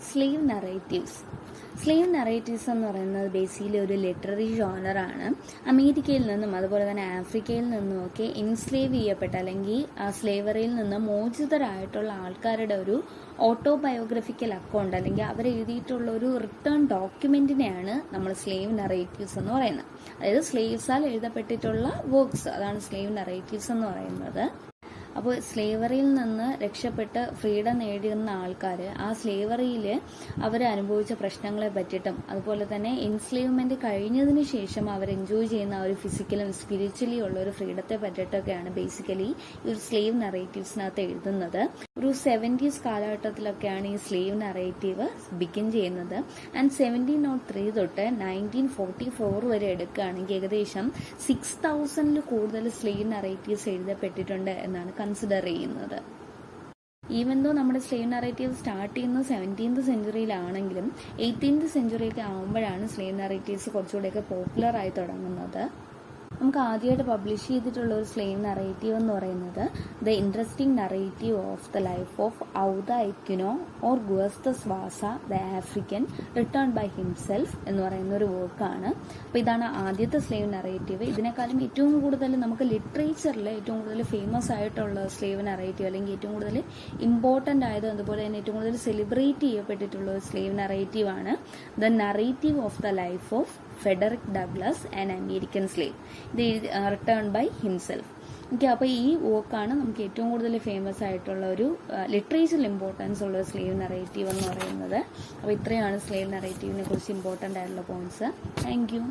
Slave narratives. Slave narratives എന്ന് പറയുന്നത് basically ഒരു ലിറ്റററി ജോണറാണ്. അമേരിക്കയിൽ നിന്നും അതുപോലെ തന്നെ ആഫ്രിക്കയിൽ നിന്നുമൊക്കെ എൻസ്ലേവ് ചെയ്യപ്പെട്ട അല്ലെങ്കിൽ ആ സ്ലേവറിയിൽ നിന്ന് മോചിതരായിട്ടുള്ള ആൾക്കാരുടെ ഒരു ഓട്ടോബയോഗ്രഫിക്കൽ അക്കൗണ്ട് അല്ലെങ്കിൽ അവരെഴുതിയിട്ടുള്ള ഒരു റിട്ടേൺ ഡോക്യുമെന്റിനെയാണ് നമ്മൾ സ്ലേവ് നറേറ്റീവ്സ് എന്ന് പറയുന്നത്. അതായത് സ്ലേവ്സാൽ എഴുതപ്പെട്ടിട്ടുള്ള വർക്ക്സ്, അതാണ് സ്ലേവ് നറേറ്റീവ്സ് എന്ന് പറയുന്നത്. അപ്പോൾ സ്ലേവറിയിൽ നിന്ന് രക്ഷപ്പെട്ട് ഫ്രീഡം നേടുന്ന ആൾക്കാർ ആ സ്ലേവറിയിൽ അവർ അനുഭവിച്ച പ്രശ്നങ്ങളെ പറ്റിയിട്ടും അതുപോലെ തന്നെ എൻസ്ലേവ്മെന്റ് കഴിഞ്ഞതിന് ശേഷം അവർ എൻജോയ് ചെയ്യുന്ന ആ ഒരു ഫിസിക്കലും സ്പിരിച്വലി ഉള്ള ഒരു ഫ്രീഡത്തെ പറ്റിയിട്ടൊക്കെയാണ് ബേസിക്കലി ഈ ഒരു സ്ലേവ് നറേറ്റീവ്സിനകത്ത് എഴുതുന്നത്. ഒരു 70s കാലഘട്ടത്തിലൊക്കെയാണ് ഈ സ്ലേവ് നറേറ്റീവ് ബിഗിൻ ചെയ്യുന്നത്. ആൻഡ് 1703 തൊട്ട് 1944 വരെ എടുക്കുകയാണെങ്കിൽ ഏകദേശം 6000 കൂടുതൽ സ്ലേവ് നറേറ്റീവ്സ് എഴുതപ്പെട്ടിട്ടുണ്ട് എന്നാണ് കൺസിഡർ ചെയ്യുന്നത്. ഈവൻ ദോ നമ്മുടെ സ്ലേവ് നറേറ്റീവ് സ്റ്റാർട്ട് ചെയ്യുന്നത് 17th സെഞ്ചുറിയിലാണെങ്കിലും 18th സെഞ്ചുറിയൊക്കെ ആകുമ്പോഴാണ് സ്ലേവ് നറേറ്റീവ്സ് കുറച്ചുകൂടെയൊക്കെ പോപ്പുലർ ആയി തുടങ്ങുന്നത്. നമുക്ക് ആദ്യമായിട്ട് പബ്ലിഷ് ചെയ്തിട്ടുള്ള ഒരു സ്ലേവ് നറേറ്റീവ് എന്ന് പറയുന്നത് the interesting narrative of the life of Olaudah Equiano or Gustavus Vassa the African written by himself എന്ന് പറയുന്ന ഒരു വർക്കാണ്. അപ്പോൾ ഇതാണ് ആദ്യത്തെ സ്ലേവ് നറേറ്റീവ്. ഇതിനേക്കാളും ഏറ്റവും കൂടുതൽ നമുക്ക് ലിറ്ററേച്ചറിൽ ഏറ്റവും കൂടുതൽ ഫേമസ് ആയിട്ടുള്ള സ്ലേവ് നറേറ്റീവ് അല്ലെങ്കിൽ ഏറ്റവും കൂടുതൽ ഇമ്പോർട്ടൻ്റ് ആയത് അതുപോലെ തന്നെ ഏറ്റവും കൂടുതൽ സെലിബ്രേറ്റ് ചെയ്യപ്പെട്ടിട്ടുള്ള ഒരു സ്ലേവ് നറേറ്റീവാണ് the narrative of the life of Frederick Douglass and American slave ഇത് റിട്ടേൺ ബൈ ഹിംസെൽഫ്. ഓക്കെ, അപ്പോൾ ഈ വർക്കാണ് നമുക്ക് ഏറ്റവും കൂടുതൽ ഫേമസ് ആയിട്ടുള്ള ഒരു ലിറ്ററേച്ചറിൽ ഇമ്പോർട്ടൻസ് ഉള്ള സ്ലേവ് നറേറ്റീവ് എന്ന് പറയുന്നത്. അപ്പോൾ ഇത്രയാണ് സ്ലേവ് നറേറ്റീവിനെ കുറിച്ച് ഇമ്പോർട്ടൻ്റ് ആയിട്ടുള്ള പോയിന്റ്സ്. Thank you.